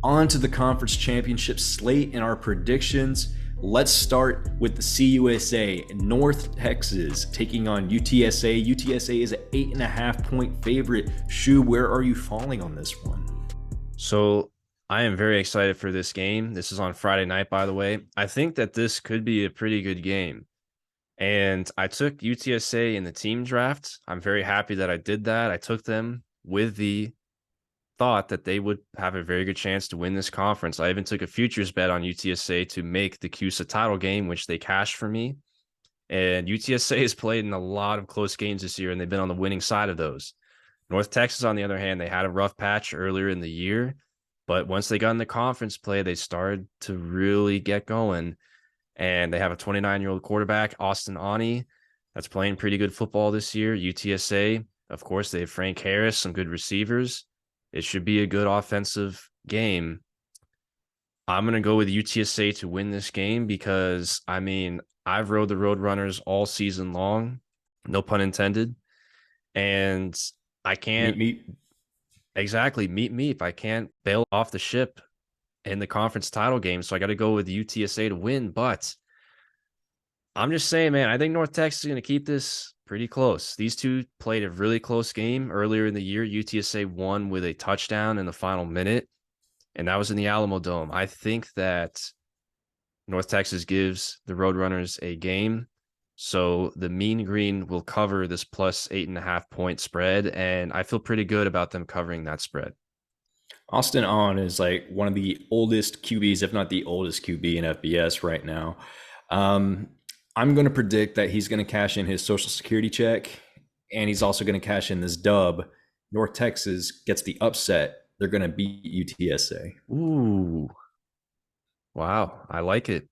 On to the conference championship slate and our predictions. Let's start with the CUSA. North Texas taking on UTSA. UTSA is an 8.5-point favorite. Shoob, where are you falling on this one? So I am very excited for this game. This is on Friday night, by the way. I think that this could be a pretty good game. And I took UTSA in the team draft. I'm very happy that I did that. I took them with the thought that they would have a very good chance to win this conference. I even took a futures bet on UTSA to make the CUSA title game, which they cashed for me. And UTSA has played in a lot of close games this year, and they've been on the winning side of those. North Texas, on the other hand, they had a rough patch earlier in the year, but once they got in the conference play, they started to really get going. And they have a 29-year-old quarterback, Austin Ani, that's playing pretty good football this year. UTSA, of course, they have Frank Harris, some good receivers. It should be a good offensive game. I'm going to go with UTSA to win this game because, I've rode the Roadrunners all season long, no pun intended. And I can't Meet. exactly meet me if I can't bail off the ship in the conference title game. So I got to go with UTSA to win. But I'm just saying, man, I think North Texas is going to keep this pretty close. These two played a really close game earlier in the year. UTSA won with a touchdown in the final minute, and that was in the Alamo Dome. I think that North Texas gives the Roadrunners a game. So the Mean Green will cover this plus 8.5-point spread, and I feel pretty good about them covering that spread. Austin On is like one of the oldest QBs, if not the oldest QB in FBS right now. I'm going to predict that he's going to cash in his Social Security check, and he's also going to cash in this dub. North Texas gets the upset. They're going to beat UTSA. Ooh, wow, I like it.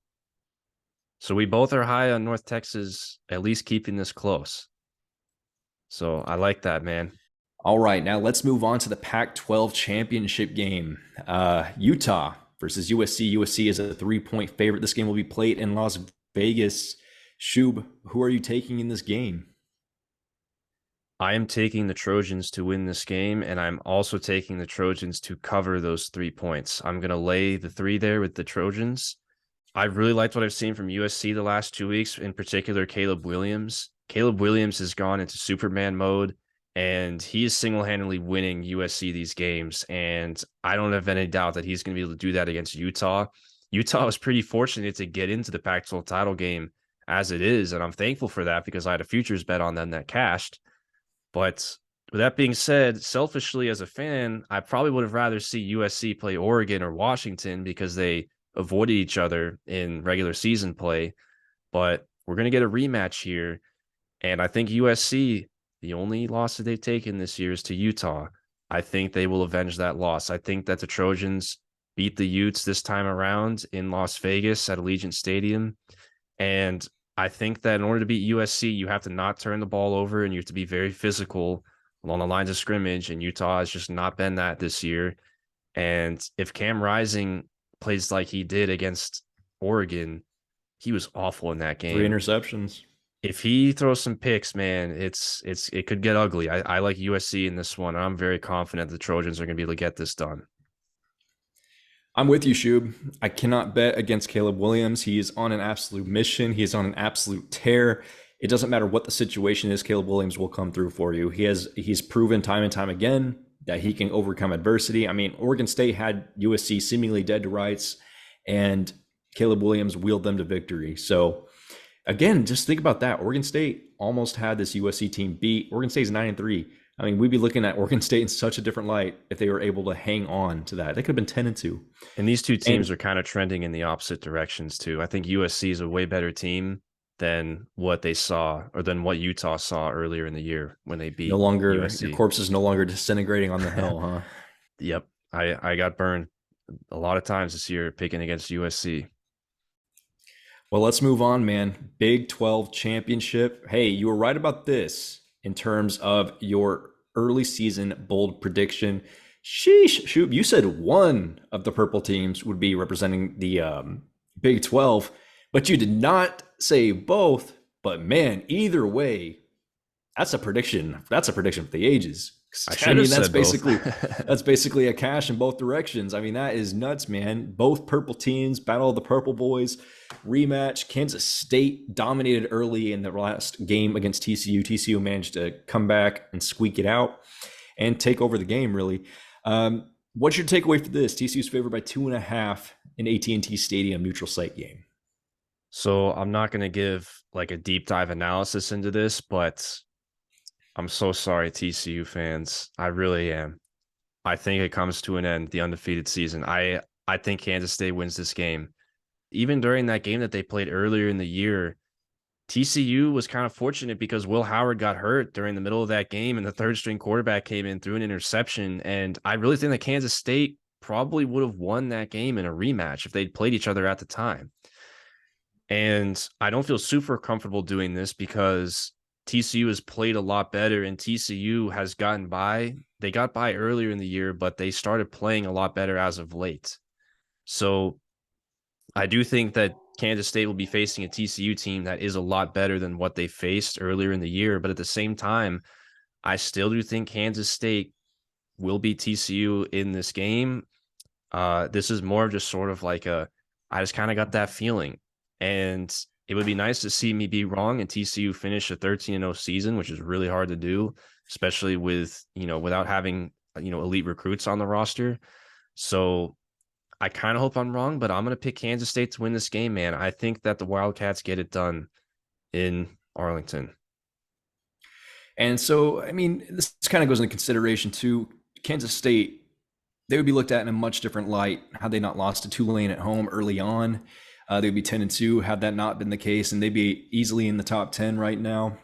So we both are high on North Texas, at least keeping this close. So I like that, man. All right, now let's move on to the Pac-12 championship game. Utah versus USC. USC is a 3-point favorite. This game will be played in Las Vegas. Shoob, who are you taking in this game? I am taking the Trojans to win this game, and I'm also taking the Trojans to cover those 3 points. I'm going to lay the 3 there with the Trojans. I really liked what I've seen from USC the last 2 weeks, in particular, Caleb Williams. Caleb Williams has gone into Superman mode, and he is single-handedly winning USC these games, and I don't have any doubt that he's going to be able to do that against Utah. Utah was pretty fortunate to get into the Pac-12 title game as it is, and I'm thankful for that because I had a futures bet on them that cashed. But with that being said, selfishly as a fan, I probably would have rather see USC play Oregon or Washington because they avoided each other in regular season play. But we're going to get a rematch here. And I think USC, the only loss that they've taken this year is to Utah. I think they will avenge that loss. I think that the Trojans beat the Utes this time around in Las Vegas at Allegiant Stadium. And I think that in order to beat USC, you have to not turn the ball over and you have to be very physical along the lines of scrimmage. And Utah has just not been that this year. And if Cam Rising plays like he did against Oregon, he was awful in that game. 3 interceptions. If he throws some picks, man, it could get ugly. I like USC in this one. I'm very confident the Trojans are going to be able to get this done. I'm with you, Shoob. I cannot bet against Caleb Williams. He is on an absolute mission. He is on an absolute tear. It doesn't matter what the situation is, Caleb Williams will come through for you. He's proven time and time again that he can overcome adversity. I mean, Oregon State had USC seemingly dead to rights, and Caleb Williams wheeled them to victory. So again, just think about that. Oregon State almost had this USC team beat. Oregon State's 9-3. I mean, we'd be looking at Oregon State in such a different light if they were able to hang on to that. They could have been 10-2. And these two teams are kind of trending in the opposite directions too. I think USC is a way better team than what they saw or than what Utah saw earlier in the year when they beat USC. Your corpse is no longer disintegrating on the hill, huh? Yep. I got burned a lot of times this year picking against USC. Well, let's move on, man. Big 12 championship. Hey, you were right about this in terms of your early season bold prediction. Sheesh, Shoob, you said one of the purple teams would be representing the Big 12, but you did not say both. But man, either way, that's a prediction. That's a prediction for the ages. I I should have mean, said both. that's basically a cash in both directions. I mean, that is nuts, man. Both purple teams, battle of the purple boys, rematch. Kansas State dominated early in the last game against TCU. TCU managed to come back and squeak it out and take over the game, really. What's your takeaway for this? TCU's favored by 2.5 in AT&T Stadium neutral site game. So I'm not going to give like a deep dive analysis into this, but I'm so sorry, TCU fans. I really am. I think it comes to an end, the undefeated season. I think Kansas State wins this game. Even during that game that they played earlier in the year, TCU was kind of fortunate because Will Howard got hurt during the middle of that game, and the third string quarterback came in through an interception. And I really think that Kansas State probably would have won that game in a rematch if they'd played each other at the time. And I don't feel super comfortable doing this because TCU has played a lot better and TCU has gotten by. They got by earlier in the year, but they started playing a lot better as of late. So I do think that Kansas State will be facing a TCU team that is a lot better than what they faced earlier in the year. But at the same time, I still do think Kansas State will beat TCU in this game. This is more of just sort of like I just kind of got that feeling. And it would be nice to see me be wrong and TCU finish a 13-0 season, which is really hard to do, especially with, without having, elite recruits on the roster. So I kind of hope I'm wrong, but I'm going to pick Kansas State to win this game, man. I think that the Wildcats get it done in Arlington. And so, I mean, this kind of goes into consideration too. Kansas State, they would be looked at in a much different light had they not lost to Tulane at home early on. They'd be 10-2 had that not been the case, and they'd be easily in the top 10 right now.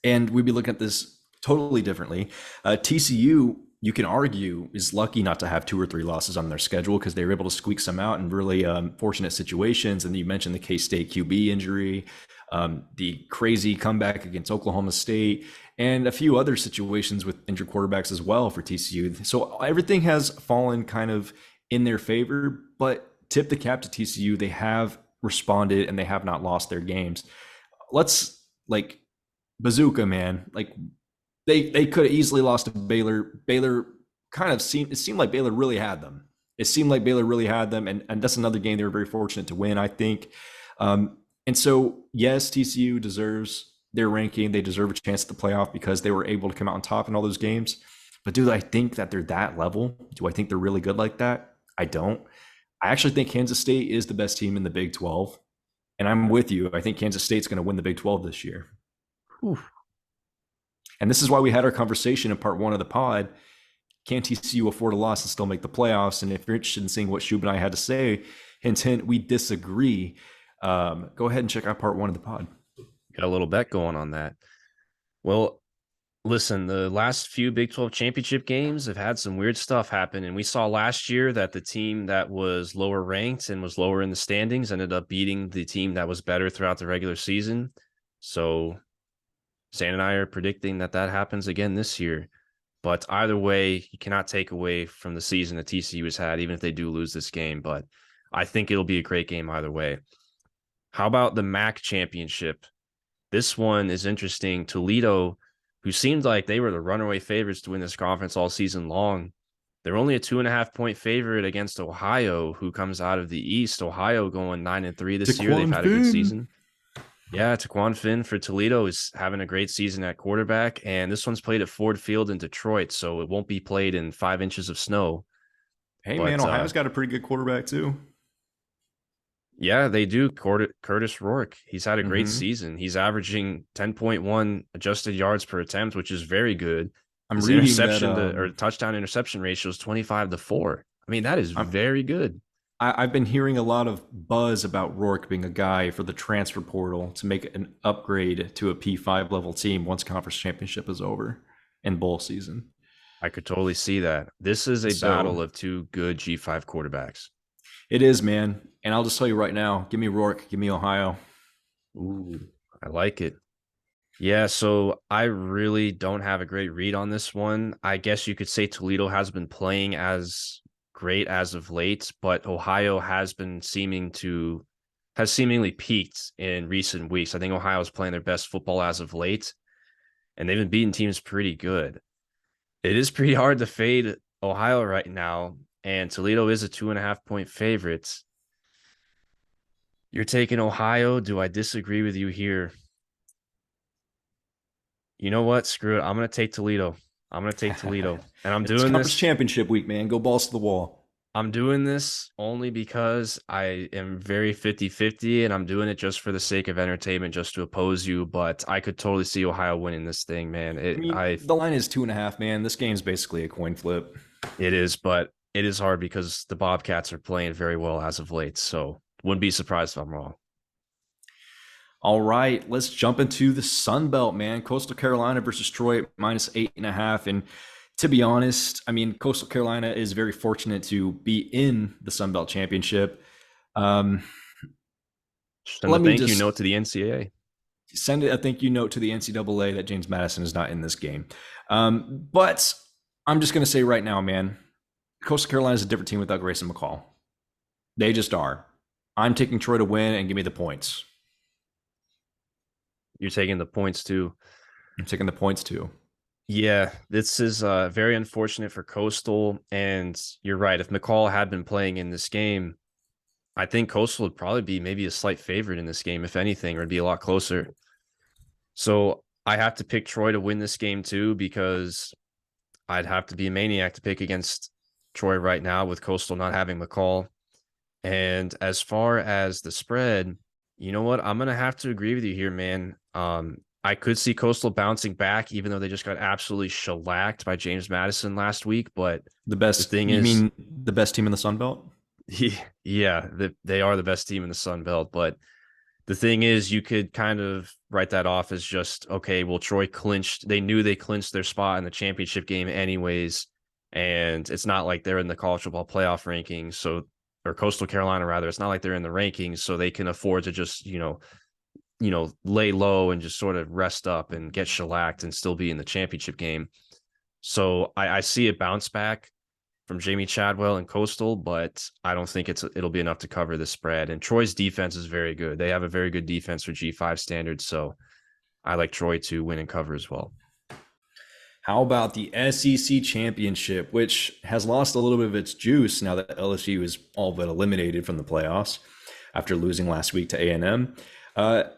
And we'd be looking at this totally differently. TCU, you can argue, is lucky not to have 2 or 3 losses on their schedule because they were able to squeak some out in really fortunate situations. And you mentioned the K-State QB injury, the crazy comeback against Oklahoma State, and a few other situations with injured quarterbacks as well for TCU. So everything has fallen kind of in their favor, but tip the cap to TCU. They have responded and they have not lost their games. Let's bazooka, man. They could have easily lost to Baylor. Baylor it seemed like Baylor really had them. It seemed like Baylor really had them, and that's another game they were very fortunate to win, I think. And so, yes, TCU deserves their ranking. They deserve a chance at the playoff because they were able to come out on top in all those games. But do I think that they're that level? Do I think they're really good like that? I don't. I actually think Kansas State is the best team in the Big 12. And I'm with you. I think Kansas State's going to win the Big 12 this year. Whew. And this is why we had our conversation in part 1 of the pod. Can TCU afford a loss and still make the playoffs? And if you're interested in seeing what Shoob and I had to say, hint, hint, we disagree. Go ahead and check out part 1 of the pod. Got a little bet going on that. Well, listen, the last few Big 12 championship games have had some weird stuff happen. And we saw last year that the team that was lower ranked and was lower in the standings ended up beating the team that was better throughout the regular season. So Xan and I are predicting that happens again this year. But either way, you cannot take away from the season that TCU has had, even if they do lose this game. But I think it'll be a great game either way. How about the MAC championship? This one is interesting. Toledo, who seemed like they were the runaway favorites to win this conference all season long, they're only a 2.5-point favorite against Ohio, who comes out of the East. Ohio going 9-3 this year. They've had a good season. Yeah, Taquan Finn for Toledo is having a great season at quarterback, and this one's played at Ford Field in Detroit, so it won't be played in 5 inches of snow. Hey, man, Ohio's got a pretty good quarterback, too. Yeah, they do. Curtis Rourke. He's had a great season. He's averaging 10.1 adjusted yards per attempt, which is very good. I'm His reading interception that, or touchdown interception ratio is 25-4. I mean, that is very good. I've been hearing a lot of buzz about Rourke being a guy for the transfer portal to make an upgrade to a P5 level team once conference championship is over and bowl season. I could totally see that. This is a battle of 2 good G5 quarterbacks. It is, man. And I'll just tell you right now, give me Rourke, give me Ohio. Ooh, I like it. Yeah, so I really don't have a great read on this one. I guess you could say Toledo has been playing as great as of late, but Ohio has seemingly peaked in recent weeks. I think Ohio is playing their best football as of late, and they've been beating teams pretty good. It is pretty hard to fade Ohio right now, and Toledo is a 2.5 point favorite. You're taking Ohio. Do I disagree with you here? You know what? Screw it. I'm going to take Toledo. I'm going to take Toledo. And It's conference championship week, man. Go balls to the wall. I'm doing this only because I am very 50-50, and I'm doing it just for the sake of entertainment, just to oppose you. But I could totally see Ohio winning this thing, man. I mean, the line is 2.5, man. This game's basically a coin flip. It is, but it is hard because the Bobcats are playing very well as of late. So wouldn't be surprised if I'm wrong. All right, let's jump into the Sun Belt, man. Coastal Carolina versus Troy minus 8.5. And to be honest, I mean, Coastal Carolina is very fortunate to be in the Sun Belt Championship. Um, Send a let me thank you just note to the NCAA. send a thank you note to the NCAA that James Madison is not in this game. But I'm just going to say right now, man, Coastal Carolina is a different team without Grayson McCall. They just are. I'm taking Troy to win and give me the points. You're taking the points too. I'm taking the points too. Yeah, this is very unfortunate for Coastal. And you're right. If McCall had been playing in this game, I think Coastal would probably be maybe a slight favorite in this game, if anything, or it'd be a lot closer. So I have to pick Troy to win this game too, because I'd have to be a maniac to pick against Troy right now with Coastal not having McCall. And as far as the spread, you know what? I'm going to have to agree with you here, man. I could see Coastal bouncing back, even though they just got absolutely shellacked by James Madison last week. But the thing You is, mean the best team in the Sun Belt? yeah, they are the best team in the Sun Belt. But the thing is, you could kind of write that off as just, okay, well, Troy clinched. They knew they clinched their spot in the championship game anyways. And it's not like they're in the college football playoff rankings. So, or Coastal Carolina, rather, it's not like they're in the rankings. So they can afford to just, lay low and just sort of rest up and get shellacked and still be in the championship game. So I see a bounce back from Jamie Chadwell and Coastal, but I don't think it'll be enough to cover the spread. And Troy's defense is very good. They have a very good defense for G5 standards. So I like Troy to win and cover as well. How about the SEC championship, which has lost a little bit of its juice now that LSU is all but eliminated from the playoffs after losing last week to A&M?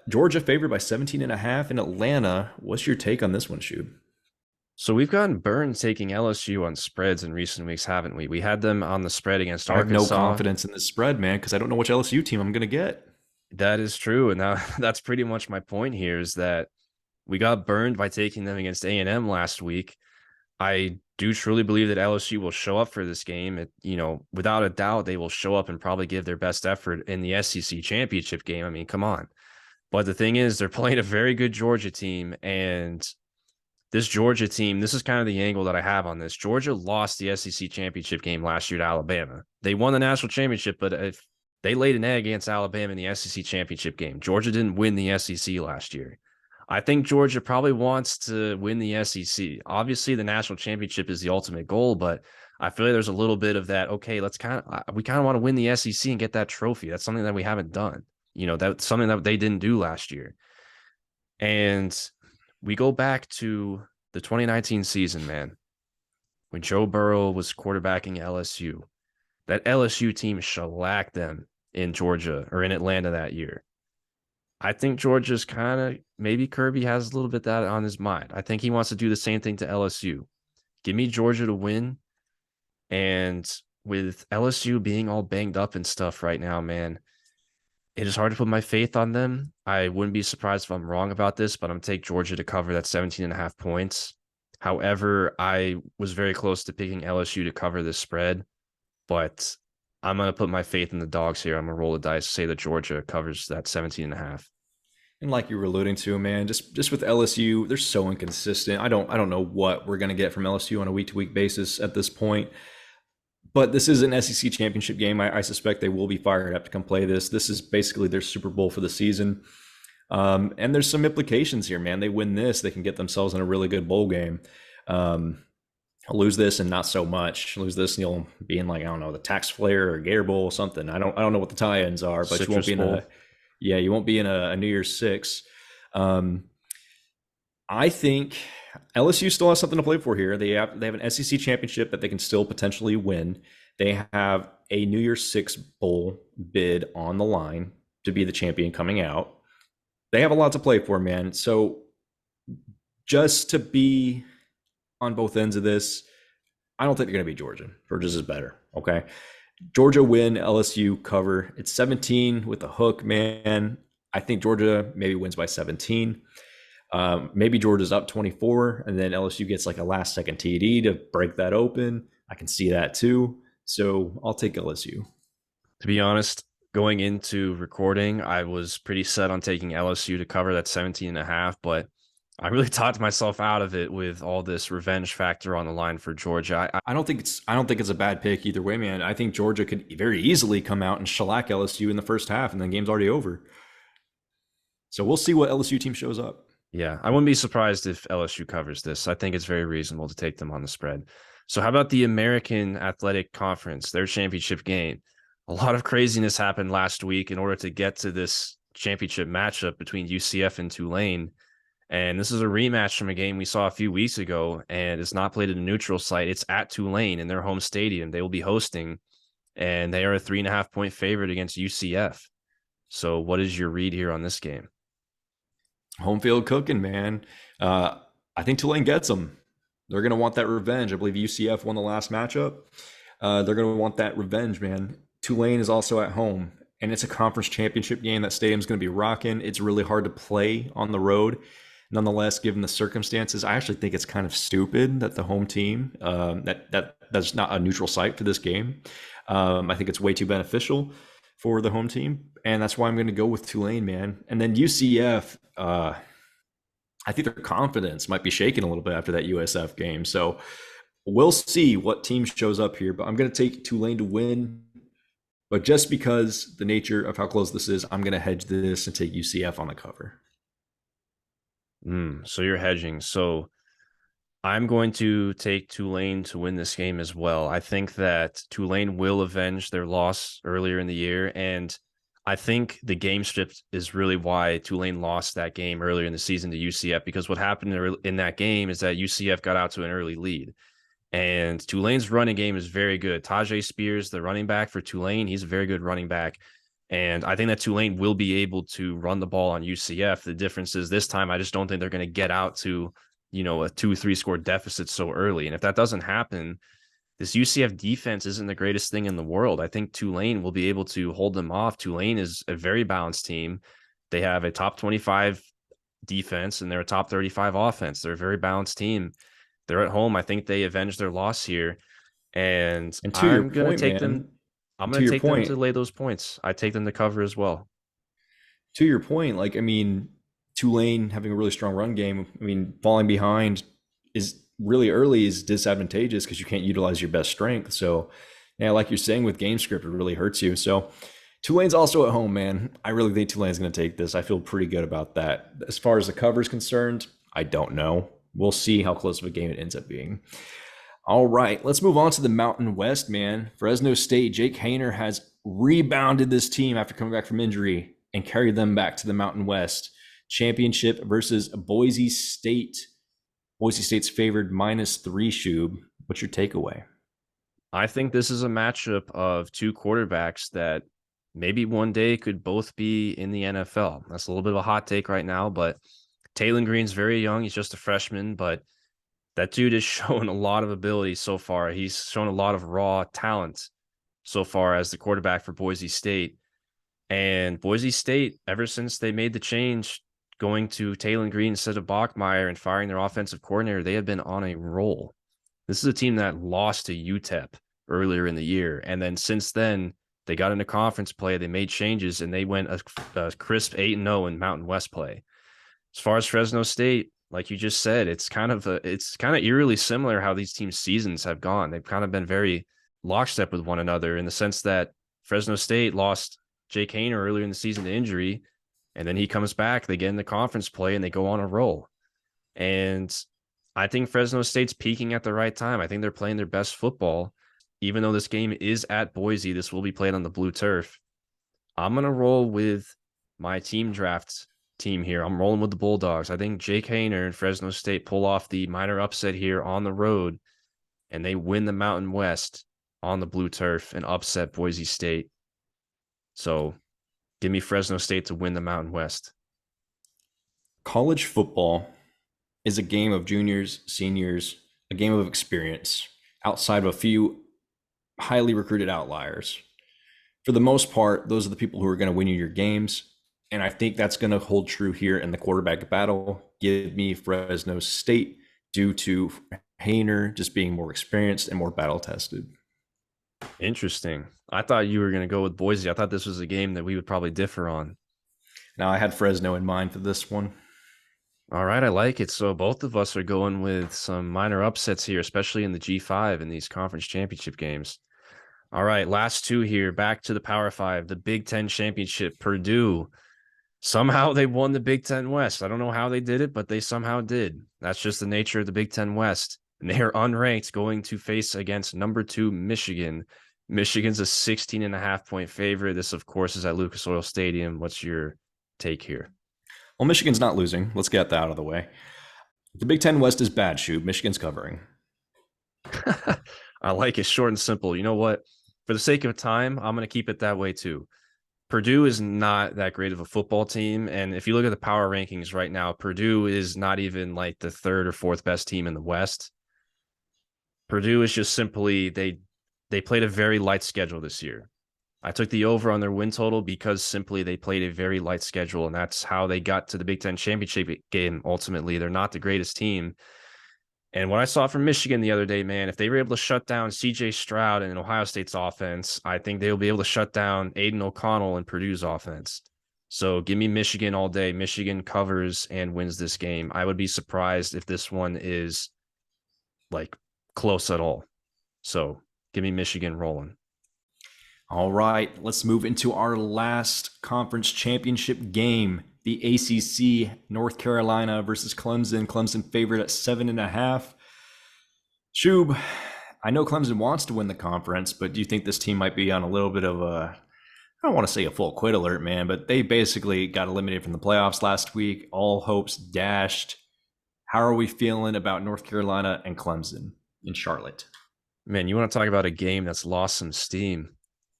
Georgia favored by 17.5 in Atlanta. What's your take on this one, Shoob? So we've gotten burned taking LSU on spreads in recent weeks, haven't we? We had them on the spread against I have no Arkansas. confidence in this spread, man, because I don't know which LSU team I'm going to get. That is true. And now that's pretty much my point here, is that we got burned by taking them against A&M last week. I do truly believe that LSU will show up for this game. Without a doubt, they will show up and probably give their best effort in the SEC championship game. I mean, come on. But the thing is, they're playing a very good Georgia team. And this Georgia team, this is kind of the angle that I have on this. Georgia lost the SEC championship game last year to Alabama. They won the national championship, but if they laid an egg against Alabama in the SEC championship game, Georgia didn't win the SEC last year. I think Georgia probably wants to win the SEC. Obviously, the national championship is the ultimate goal, but I feel like there's a little bit of that. Okay, we kind of want to win the SEC and get that trophy. That's something that we haven't done. That's something that they didn't do last year. And we go back to the 2019 season, man, when Joe Burrow was quarterbacking LSU. That LSU team shellacked them in Georgia or in Atlanta that year. I think Georgia's kind of, maybe Kirby has a little bit that on his mind. I think he wants to do the same thing to LSU. Give me Georgia to win. And with LSU being all banged up and stuff right now, man, it is hard to put my faith on them. I wouldn't be surprised if I'm wrong about this, but I'm going to take Georgia to cover that 17.5 points. However, I was very close to picking LSU to cover this spread, but I'm going to put my faith in the dogs here. I'm going to roll the dice, say that Georgia covers that 17.5. And like you were alluding to, man, just with LSU, they're so inconsistent. I don't know what we're going to get from LSU on a week-to-week basis at this point. But this is an SEC championship game. I suspect they will be fired up to come play this. This is basically their Super Bowl for the season. And there's some implications here, man. They win this, they can get themselves in a really good bowl game. Lose this and not so much. Lose this and you'll be in, like, I don't know, the Tax Flair or Gator Bowl or something. I don't know what the tie-ins are, but Citrus you won't be in a New Year's Six. I think LSU still has something to play for here. They have an SEC championship that they can still potentially win. They have a New Year's Six bowl bid on the line to be the champion coming out. They have a lot to play for, man. So just to be on both ends of this, I don't think they're going to beat Georgia. Georgia's is better. Okay. Georgia win, LSU cover. It's 17 with a hook, man. I think Georgia maybe wins by 17. Maybe Georgia's up 24, and then LSU gets like a last second TD to break that open. I can see that too. So I'll take LSU. To be honest, going into recording, I was pretty set on taking LSU to cover that 17 and a half, but I really talked myself out of it with all this revenge factor on the line for Georgia. I don't think it's a bad pick either way, man. I think Georgia could very easily come out and shellac LSU in the first half, and then game's already over. So we'll see what LSU team shows up. Yeah, I wouldn't be surprised if LSU covers this. I think it's very reasonable to take them on the spread. So, how about the American Athletic Conference, their championship game? A lot of craziness happened last week in order to get to this championship matchup between UCF and Tulane. And this is a rematch from a game we saw a few weeks ago, and it's not played at a neutral site. It's at Tulane in their home stadium. They will be hosting, and they are a 3.5 point favorite against UCF. So, what is your read here on this game? Home field cooking, man. I think Tulane gets them. They're going to want that revenge. I believe UCF won the last matchup. They're going to want that revenge, man. Tulane is also at home, and it's a conference championship game. That stadium's going to be rocking. It's really hard to play on the road. Nonetheless, given the circumstances, I actually think it's kind of stupid that the home team that's not a neutral site for this game. I think it's way too beneficial for the home team, and that's why I'm going to go with Tulane, man. And then UCF, I think their confidence might be shaken a little bit after that USF game. So we'll see what team shows up here, but I'm going to take Tulane to win. But just because the nature of how close this is, I'm going to hedge this and take UCF on the cover. So you're hedging. So I'm going to take Tulane to win this game as well. I think that Tulane will avenge their loss earlier in the year. And I think the game script is really why Tulane lost that game earlier in the season to UCF, because what happened in that game is that UCF got out to an early lead. And Tulane's running game is very good. Tajay Spears, the running back for Tulane, he's a very good running back. And I think that Tulane will be able to run the ball on UCF. The difference is this time, I just don't think they're going to get out to, a 2-3 score deficit so early. And if that doesn't happen, this UCF defense isn't the greatest thing in the world. I think Tulane will be able to hold them off. Tulane is a very balanced team. They have a top 25 defense and they're a top 35 offense. They're a very balanced team. They're at home. I think they avenge their loss here. And to your I'm going to point, take man, them. I'm going to take them point, to lay those points. I take them to cover as well. to your point, Tulane having a really strong run game. Falling behind is really early is disadvantageous because you can't utilize your best strength. So, yeah, like you're saying with game script, it really hurts you. So, Tulane's also at home, man. I really think Tulane's going to take this. I feel pretty good about that. As far as the cover is concerned, I don't know. We'll see how close of a game it ends up being. All right, let's move on to the Mountain West, man. Fresno State, Jake Haener has rebounded this team after coming back from injury and carried them back to the Mountain West championship versus Boise State. Boise State's favored -3, Shoob. What's your takeaway? I think this is a matchup of two quarterbacks that maybe one day could both be in the NFL. That's a little bit of a hot take right now, but Taylon Green's very young. He's just a freshman, but that dude has shown a lot of ability so far. He's shown a lot of raw talent so far as the quarterback for Boise State. And Boise State, ever since they made the change, going to Taylon Green instead of Bachmeier and firing their offensive coordinator, they have been on a roll. This is a team that lost to UTEP earlier in the year. And then since then, they got into conference play, they made changes, and they went a crisp 8-0 in Mountain West play. As far as Fresno State, like you just said, it's kind of eerily similar how these teams' seasons have gone. They've kind of been very lockstep with one another in the sense that Fresno State lost Jake Haener earlier in the season to injury, and then he comes back, they get in the conference play, and they go on a roll. And I think Fresno State's peaking at the right time. I think they're playing their best football. Even though this game is at Boise, this will be played on the blue turf. I'm going to roll with my team draft team here. I'm rolling with the Bulldogs. I think Jake Hayner and Fresno State pull off the minor upset here on the road, and they win the Mountain West on the blue turf and upset Boise State. So give me Fresno State to win the Mountain West. College football is a game of juniors, seniors, a game of experience outside of a few highly recruited outliers. For the most part, those are the people who are going to win you your games. And I think that's going to hold true here in the quarterback battle. Give me Fresno State due to Hayner just being more experienced and more battle tested. Interesting. I thought you were going to go with Boise. I thought this was a game that we would probably differ on. Now, I had Fresno in mind for this one. All right, I like it. So both of us are going with some minor upsets here, especially in the G5 in these conference championship games. All right, last two here. Back to the Power Five, the Big Ten championship. Purdue. Somehow they won the Big Ten West. I don't know how they did it, but they somehow did. That's just the nature of the Big Ten West. And they are unranked going to face against number 2 Michigan. Michigan's a 16.5-point favorite. This, of course, is at Lucas Oil Stadium. What's your take here? Well, Michigan's not losing. Let's get that out of the way. The Big Ten West is bad, Shoob. Michigan's covering. I like it short and simple. You know what? For the sake of time, I'm going to keep it that way too. Purdue is not that great of a football team. And if you look at the power rankings right now, Purdue is not even like the third or fourth best team in the West. Purdue is just simply, they played a very light schedule this year. I took the over on their win total because simply they played a very light schedule, and that's how they got to the Big Ten championship game. Ultimately, they're not the greatest team. And what I saw from Michigan the other day, man, if they were able to shut down CJ Stroud and Ohio State's offense, I think they'll be able to shut down Aiden O'Connell and Purdue's offense. So give me Michigan all day. Michigan covers and wins this game. I would be surprised if this one is like close at all. So give me Michigan rolling. All right, let's move into our last conference championship game. The ACC, North Carolina versus Clemson. Clemson favored at 7.5. Shoob, I know Clemson wants to win the conference, but do you think this team might be on a little bit of a, I don't want to say a full quit alert, man, but they basically got eliminated from the playoffs last week. All hopes dashed. How are we feeling about North Carolina and Clemson in Charlotte? Man, you want to talk about a game that's lost some steam.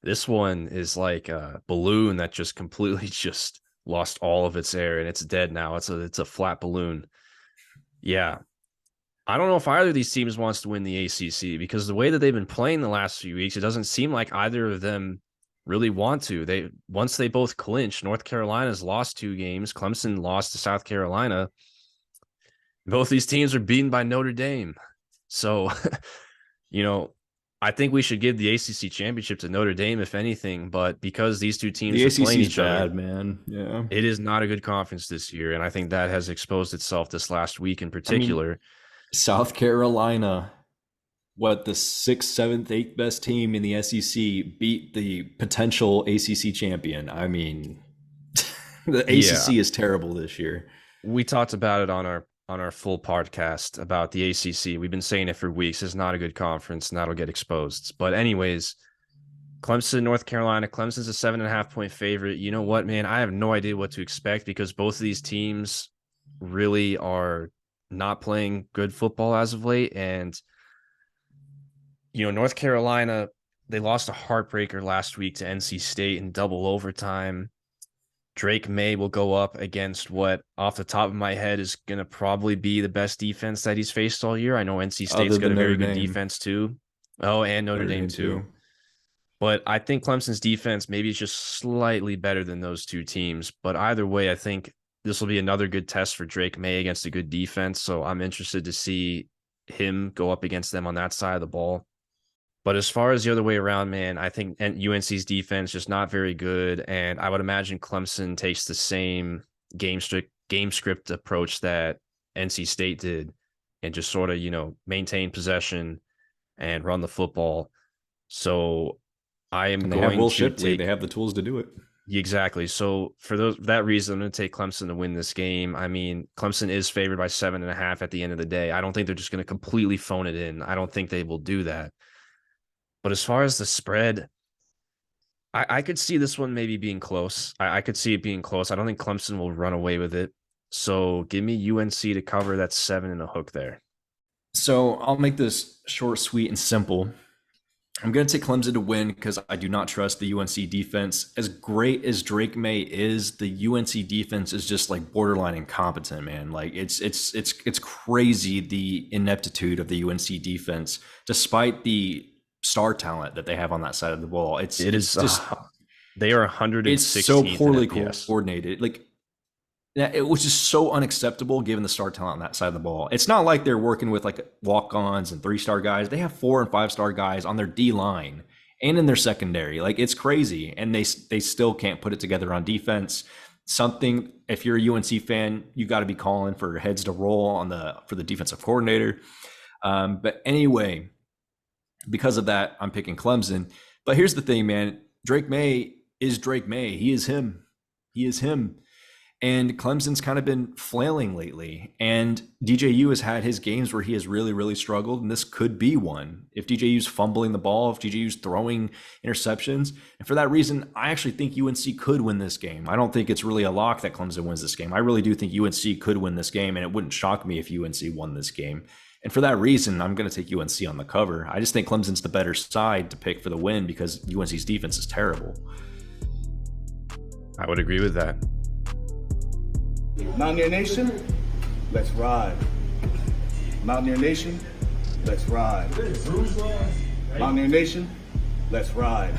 This one is like a balloon that just completely just lost all of its air and it's dead now. It's a flat balloon. Yeah. I don't know if either of these teams wants to win the ACC because the way that they've been playing the last few weeks, it doesn't seem like either of them really want to. Once they both clinch, North Carolina's lost 2 games. Clemson lost to South Carolina. Both these teams are beaten by Notre Dame. So, I think we should give the ACC championship to Notre Dame, if anything, but because these two teams are playing each other, man. Yeah, it is not a good conference this year, and I think that has exposed itself this last week in particular. South Carolina, the 6th, 7th, 8th best team in the SEC beat the potential ACC champion. I mean, the ACC is terrible this year. We talked about it on our full podcast about the ACC. We've been saying it for weeks. It's not a good conference, and that'll get exposed. But anyways, Clemson, North Carolina. Clemson's a 7.5-point favorite. You know what, man? I have no idea what to expect because both of these teams really are not playing good football as of late. And, North Carolina, they lost a heartbreaker last week to NC State in double overtime. Drake May will go up against what, off the top of my head, is going to probably be the best defense that he's faced all year. I know NC State's got a very good defense too. Oh, and Notre Dame too. But I think Clemson's defense maybe is just slightly better than those two teams. But either way, I think this will be another good test for Drake May against a good defense. So I'm interested to see him go up against them on that side of the ball. But as far as the other way around, man, I think UNC's defense just not very good. And I would imagine Clemson takes the same game script approach that NC State did and just sort of, maintain possession and run the football. So I am going Will to Shipley. They have the tools to do it. Exactly. So for that reason, I'm going to take Clemson to win this game. I mean, Clemson is favored by 7.5 at the end of the day. I don't think they're just going to completely phone it in. I don't think they will do that. But as far as the spread, I could see this one maybe being close. I could see it being close. I don't think Clemson will run away with it. So give me UNC to cover that 7 and a hook there. So I'll make this short, sweet, and simple. I'm going to take Clemson to win because I do not trust the UNC defense. As great as Drake May is, the UNC defense is just like borderline incompetent, man. Like it's crazy the ineptitude of the UNC defense, despite the star talent that they have on that side of the ball. It's just they are 116th it's so poorly in FPS. coordinated. Like it was just so unacceptable given the star talent on that side of the ball. It's not like they're working with like walk-ons and 3-star guys. They have 4 and 5-star guys on their D line and in their secondary. Like it's crazy, and they still can't put it together on defense. Something, if you're a UNC fan, you got to be calling for heads to roll for the defensive coordinator. But anyway, because of that, I'm picking Clemson. But here's the thing, man. Drake May is Drake May. He is him. He is him. And Clemson's kind of been flailing lately. And DJU has had his games where he has really, really struggled. And this could be one. If DJU's fumbling the ball, if DJU's throwing interceptions. And for that reason, I actually think UNC could win this game. I don't think it's really a lock that Clemson wins this game. I really do think UNC could win this game. And it wouldn't shock me if UNC won this game. And for that reason, I'm going to take UNC on the cover. I just think Clemson's the better side to pick for the win because UNC's defense is terrible. I would agree with that. Mountaineer Nation, let's ride. Mountaineer Nation, let's ride. Mountaineer Nation, let's ride.